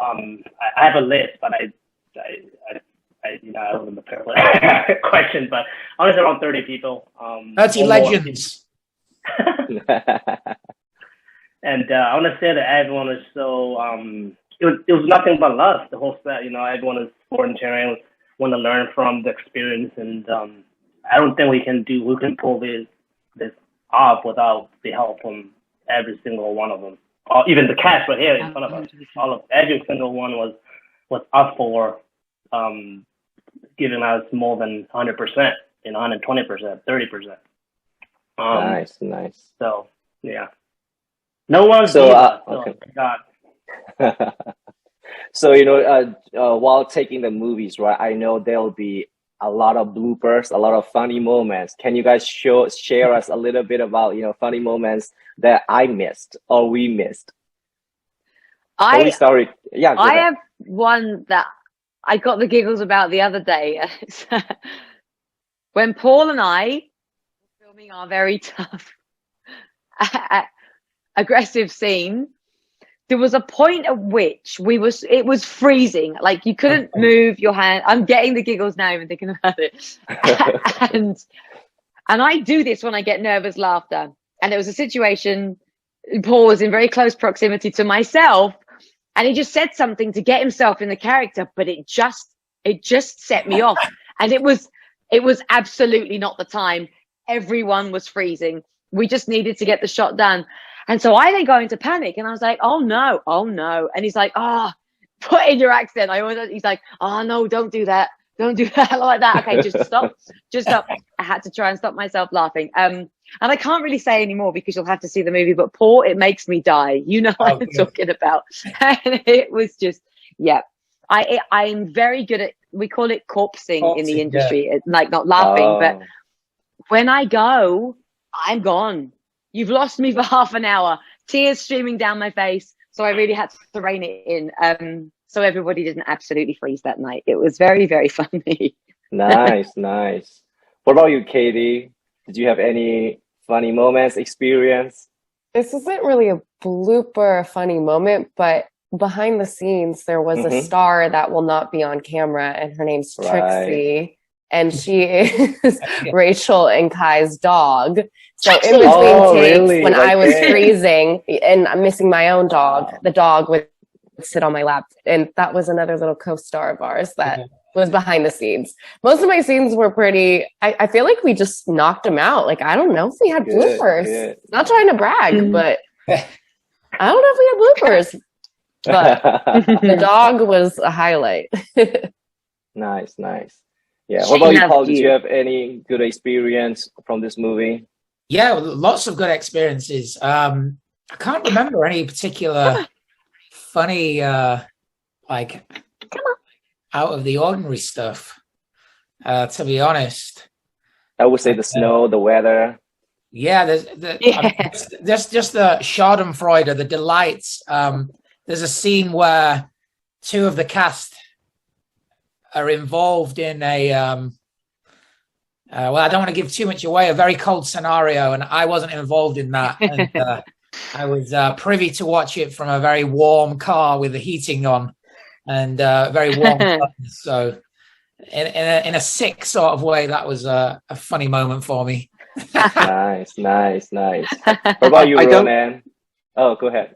I have a list, but I wasn't prepared for that question. But I would say around 30 people. 30 legends. And I want to say that everyone was so. It was nothing but love. The whole set, everyone is volunteering, want to learn from the experience, and I don't think we can pull this off without the help from every single one of them. Or even the cast right here in front of us. Every single one was up for giving us more than 100%, 120%, 30%. Nice. So yeah, no one's God. So while taking the movies, right, I know there'll be a lot of bloopers, a lot of funny moments. Can you guys share us a little bit about funny moments that I missed or we missed? I have one that I got the giggles about the other day. When Paul and I were filming our very tough aggressive scene, there was a point at which it was freezing. Like you couldn't move your hand. I'm getting the giggles now even thinking about it. and I do this when I get nervous laughter. And there was a situation, Paul was in very close proximity to myself, and he just said something to get himself in the character, but it just set me off. And it was absolutely not the time. Everyone was freezing. We just needed to get the shot done. And so I then go into panic, and I was like, oh no. And he's like, put in your accent. He's like, oh no, don't do that. Don't do that like that. Okay, just stop. I had to try and stop myself laughing. And I can't really say anymore because you'll have to see the movie, but Paul, it makes me die. You know what I'm talking about. And it was just, yeah. I'm very good at, we call it corpsing in the industry. It's like not laughing, but when I go, I'm gone. You've lost me for half an hour, tears streaming down my face. So I really had to rein it in. So everybody didn't absolutely freeze that night. It was very, very funny. Nice. What about you, Katie? Did you have any funny moments, experience? This isn't really a blooper funny moment, but behind the scenes, there was a star that will not be on camera, and her name's Trixie. And she is Rachel and Kai's dog. So in between takes, when I was freezing and I'm missing my own dog, the dog would sit on my lap. And that was another little co-star of ours that was behind the scenes. Most of my scenes were pretty, I feel like we just knocked them out. Like, I don't know if we had bloopers. Not trying to brag, but I don't know if we had bloopers. But the dog was a highlight. Nice. Yeah. What about you, Paul? Did you have any good experience from this movie? Yeah, lots of good experiences. I can't remember any particular funny, like out of the ordinary stuff. To be honest, I would say the snow, the weather. Yeah, there's just the Schadenfreude, the delights. There's a scene where two of the cast are involved in a well, I don't want to give too much away, a very cold scenario, and I wasn't involved in that. And I was privy to watch it from a very warm car with the heating on, and very warm. So in a sick sort of way, that was a funny moment for me. Nice. What about you, Ronan? Oh, go ahead.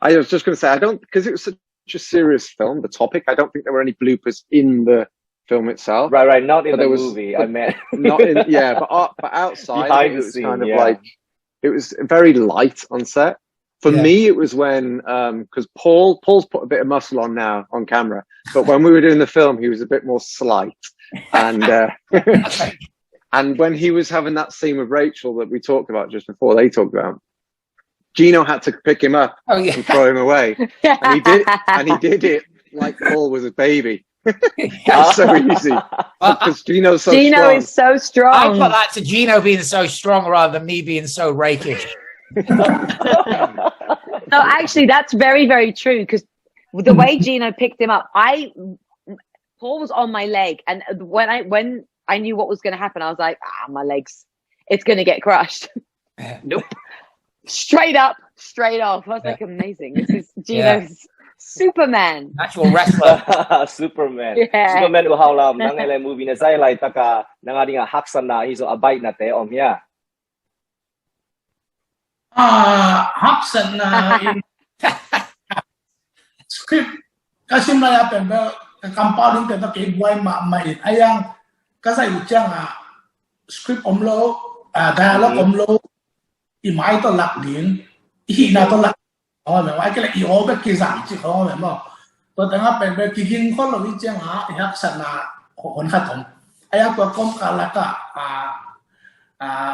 I was just going to say, I don't, because it was such a serious film, the topic, I don't think there were any bloopers in the film itself. Right. Not in the movie. I meant not in. Yeah, but outside, it was kind of like it was very light on set. For me, it was when because Paul's put a bit of muscle on now on camera, but when we were doing the film, he was a bit more slight, and and when he was having that scene with Rachel that we talked about just before, they talked about. Gino had to pick him up and throw him away, and he did it like Paul was a baby. It's so easy because Gino is so strong. I put that to Gino being so strong rather than me being so rakish. No, actually, that's very, very true. Because the way Gino picked him up, Paul was on my leg, and when I knew what was going to happen, I was like, my legs, it's going to get crushed. Nope. Straight up, straight off. I was like, amazing. This is Gino's Superman. Actual wrestler. Superman. Superman uhalam nang ele movie na zailay taka nang ating haksan na hizo abay na te om ya. Haksan na script kasi maya pembe kampaling te ta kay ma ayang kasay uchang script omlo dialogue omlo imai to lak din ihina to lakแบบว่าไอ้cáiอีโอแบบkizangที่เขาแบบว่าตัวแต่งเป็นแบบกินคนเราวิจัยยักษ์ศาสนาคนขัดผมไอ้ตัวก้มกันแล้วก็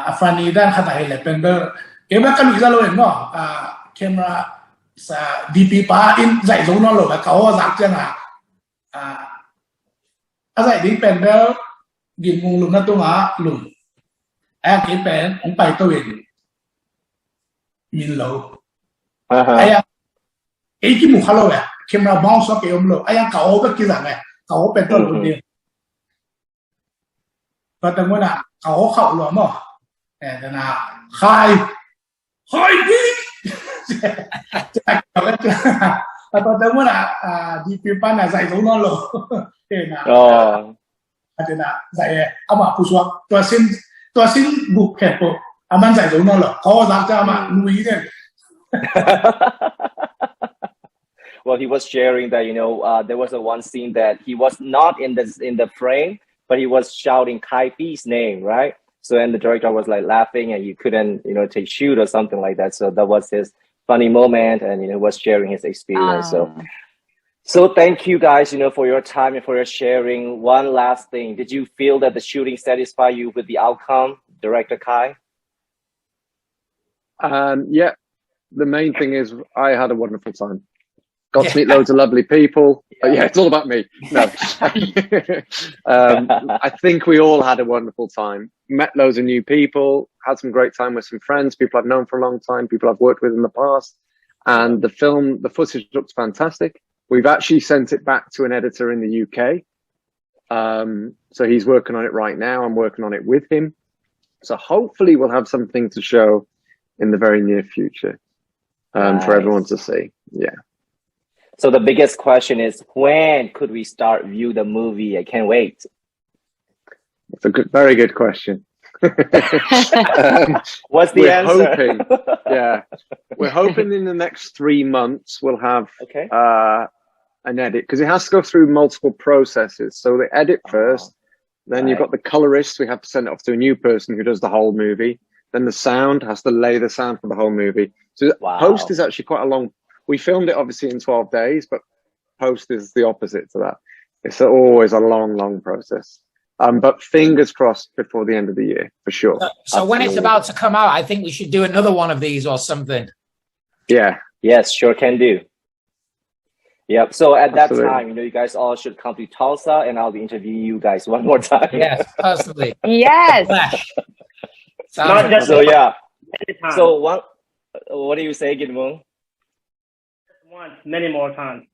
อัฟรานีด้านขัดอะไรเป็นแบบเก็บไว้กันอีกแล้วเห็นป่ะแคมราดีพีป้าอินใจรู้นั่นหรอกเขาสักจังอะไรนี่เป็นแบบกินมุงลุงนั่นตัวลุงไอ้ที่เป็นองไปตัวเองมินโลayang iki mukhalo ya camera bounce ke omlo ayang ka obe kizang ka obe tol budi patamona ka o khaw lo mo na khai di atau tahu nak di kipan nak saya tahu nolo. Nak. Oh. Ada nak saya apa pusat tuasin buk kepo. Aman saya tahu nolo. Kau tak sama nui kan. Well, he was sharing that there was a one scene that he was not in the frame, but he was shouting Kaipi's name, right? So and the director was like laughing, and he couldn't take shoot or something like that. So that was his funny moment, and was sharing his experience. So thank you guys, for your time and for your sharing. One last thing, did you feel that the shooting satisfied you with the outcome, Director Kai? Yeah, the main thing is I had a wonderful time. Got to meet loads of lovely people. Yeah, it's all about me. No, I think we all had a wonderful time. Met loads of new people. Had some great time with some friends, people I've known for a long time, people I've worked with in the past. And the footage looks fantastic. We've actually sent it back to an editor in the UK. So he's working on it right now. I'm working on it with him. So hopefully we'll have something to show in the very near future for everyone to see. Yeah. So the biggest question is, when could we start view the movie? I can't wait. It's a very good question. What's the answer? We're hoping in the next 3 months we'll have an edit, because it has to go through multiple processes. So they edit first, then you've got the colorist. We have to send it off to a new person who does the whole movie. Then the sound has to lay the sound for the whole movie. So post is actually quite a long. We filmed it obviously in 12 days, but post is the opposite to that. It's always a long process. But fingers crossed before the end of the year, for sure. So when it's about to come out, I think we should do another one of these or something. Yeah. Yes, sure can do. Yep. So at that time, you guys all should come to Tulsa, and I'll be interviewing you guys one more time. Yes, personally. Yes. Not just so yeah. So what do you say, Gidmung? Once, many more times.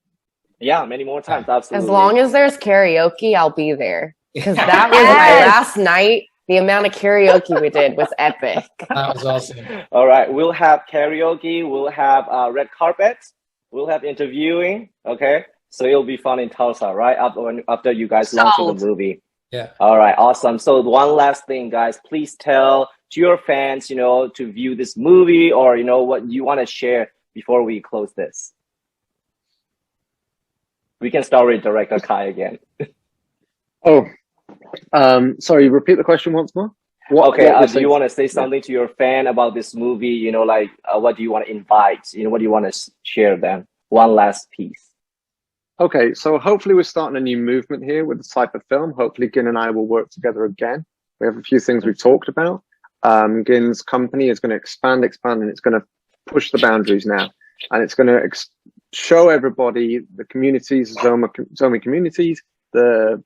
Yeah, many more times. Absolutely. As long as there's karaoke, I'll be there. Because that was my last night. The amount of karaoke we did was epic. That was awesome. All right, we'll have karaoke. We'll have red carpet. We'll have interviewing. Okay, so it'll be fun in Tulsa, right? After you guys launch the movie. Yeah. All right, awesome. So one last thing, guys, please tell to your fans, to view this movie, or what you want to share before we close this. We can start with Director Kai again. Sorry, repeat the question once more. Do you want to say something to your fan about this movie? What do you want to invite? What do you want to share them? One last piece. Okay, so hopefully we're starting a new movement here with this type of film. Hopefully Gin and I will work together again. We have a few things we've talked about. Gin's company is going to expand, and it's going to push the boundaries now. And it's going to show everybody the communities, Zomi communities, the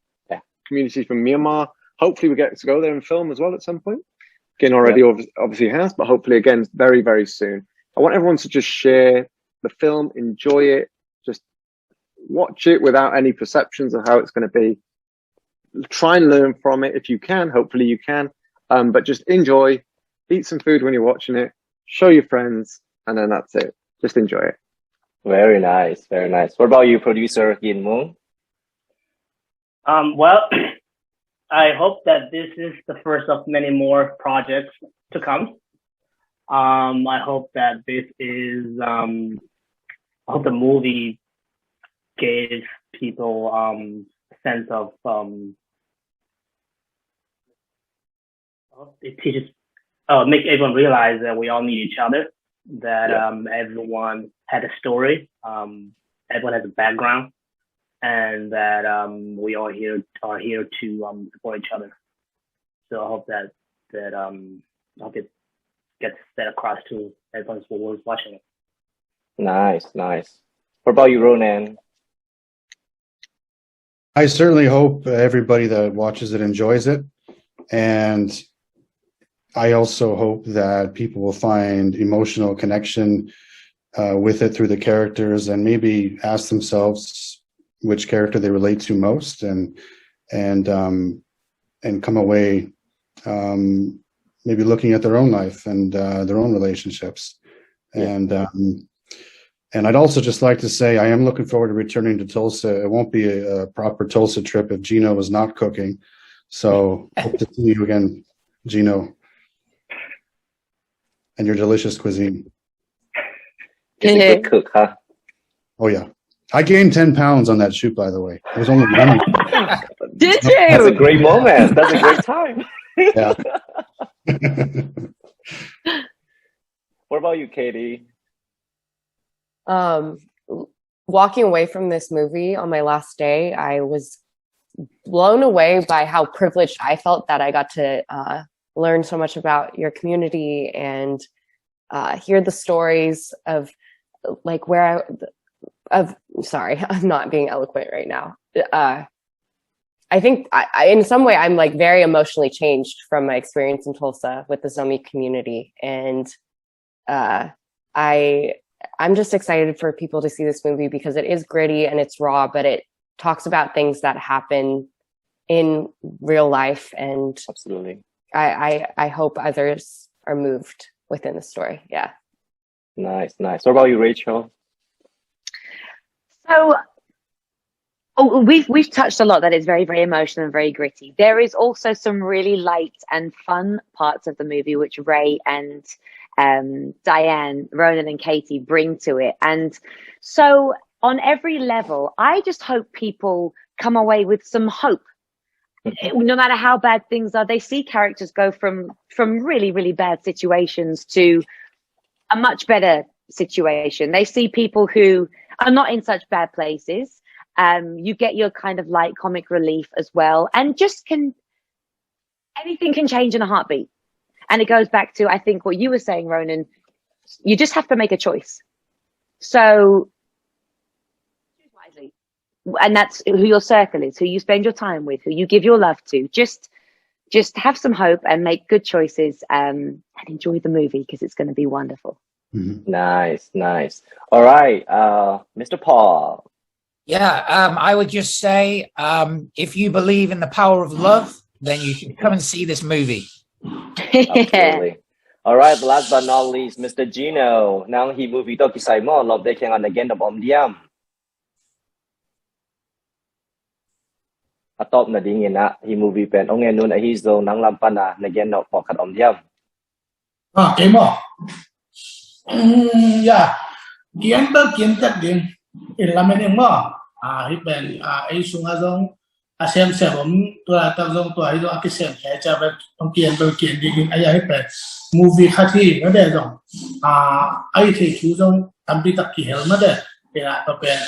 communities from Myanmar. Hopefully we get to go there and film as well at some point. Gin already obviously has, but hopefully again very, very soon. I want everyone to just share the film, enjoy it, just watch it without any perceptions of how it's going to be. Try and learn from it if you can. Hopefully you can. But just enjoy, eat some food when you're watching it, show your friends, and then that's it. Just enjoy it. Very nice, very nice. What about you, producer Yin Moon? Well, I hope that this is the first of many more projects to come. I hope that this is, I hope the movie gave people a sense of, it teaches, make everyone realize that we all need each other, that everyone had a story, everyone has a background, and that we all are here to support each other. So I hope that I hope it gets that across to everyone who's watching it. Nice, nice. What about you, Ronan? I certainly hope everybody that watches it enjoys it, and I also hope that people will find emotional connection with it through the characters, and maybe ask themselves which character they relate to most, and come away maybe looking at their own life and their own relationships, And I'd also just like to say I am looking forward to returning to Tulsa. It won't be a proper Tulsa trip if Gino is not cooking. So hope to see you again, Gino, and your delicious cuisine. He's a good cook, huh? Oh yeah, I gained 10 pounds on that shoot, by the way. It was only one. Did That's a you? great moment. That's a great time. Yeah. What about you, Katie? Walking away from this movie on my last day, I was blown away by how privileged I felt that I got to learn so much about your community and hear the stories of like sorry, I'm not being eloquent right now. I think I in some way I'm like very emotionally changed from my experience in Tulsa with the Zomi community, and I'm just excited for people to see this movie because it is gritty and it's raw, but it talks about things that happen in real life, and Absolutely. I hope others are moved within the story. Yeah. Nice. What about you, Rachel? So, we've touched a lot that it's very, very emotional and very gritty. There is also some really light and fun parts of the movie which Ray and Diane, Ronan and Katie bring to it. And so on every level, I just hope people come away with some hope. No matter how bad things are, they see characters go from really, really bad situations to a much better situation. They see people who are not in such bad places. You get your kind of light comic relief as well, and anything can change in a heartbeat. And it goes back to, I think, what you were saying, Ronan. You just have to make a choice. So choose wisely, and that's who your circle is, who you spend your time with, who you give your love to. Just have some hope and make good choices, and enjoy the movie because it's going to be wonderful. Mm-hmm. Nice. All right, Mr. Paul. Yeah, I would just say, if you believe in the power of love, then you should come and see this movie. Absolutely. All right, last but not least, Mr. Gino. Nang hi movie to kizaihna lob de keng an again of omdiam. Atop na dingin na hi movie pen ongen nun hi zo nang lampan na again no pokat omdiam. Okay mo. Yeah. Kian ba kian tat din. Ilamen mo. Hi ben ai sunga zong xem tôi tập trung tôi hay do cái xem cái cha về trong kiền đi ai hay về movie khác thì nó để rồi ai thì chú trong tâm bị tập kỳ helmet đấy thì là tôi bên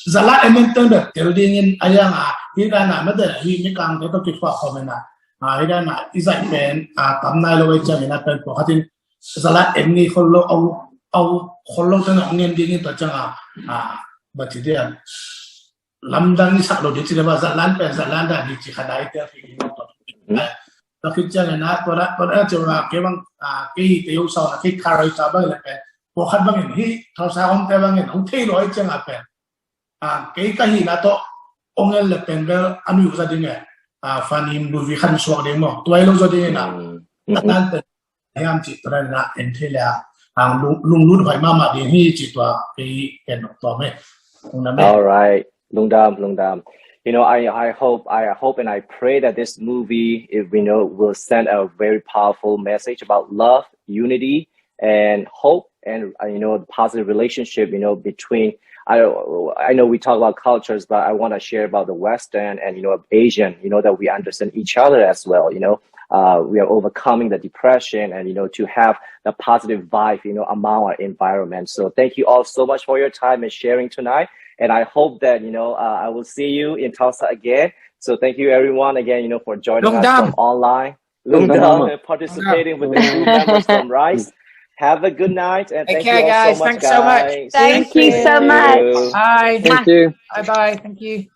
giờ lại em tên được tiểu đi nhìn ai thì cái nào nó để thì mấy càng cái tôi kịp vào không nè cái đó là ý giải bên tầm này rồi cho mình là bên của thì giờ lại em đi khôn lô khôn lô cho nó nghe đi nhìn tôi chẳng mà chỉ để Lamdang ni saklo di sini bazalan penzalan dah di cikadai tu fikir tu. Tapi jangan nak pada cuma kebang kei teu sah kei karai cabang lepas. Bukan bangin hi thau sah om bangin om tei loi jangan apa. Kei kahi na to ongel lepas bel anu usah dengar. Fanim movie kan suak demo. Tuai lo jadi na. Nanti yang citra na entelia. Lung hai mama di hi citra kei kenok to me. All right. Lungdam. You know, I hope and I pray that this movie, if we know, will send a very powerful message about love, unity, and hope, and the positive relationship, between. I know we talk about cultures, but I want to share about the Western and Asian. That we understand each other as well. We are overcoming the depression, and to have the positive vibe, among our environment. So thank you all so much for your time and sharing tonight. And I hope that, I will see you in Tulsa again. So thank you everyone again, for joining us from online. Lungdam and participating with the crew members from Rice. Have a good night and thank you all guys. so much, Thanks so much. Thank you so much. Bye. Thank you. Bye. Thank you.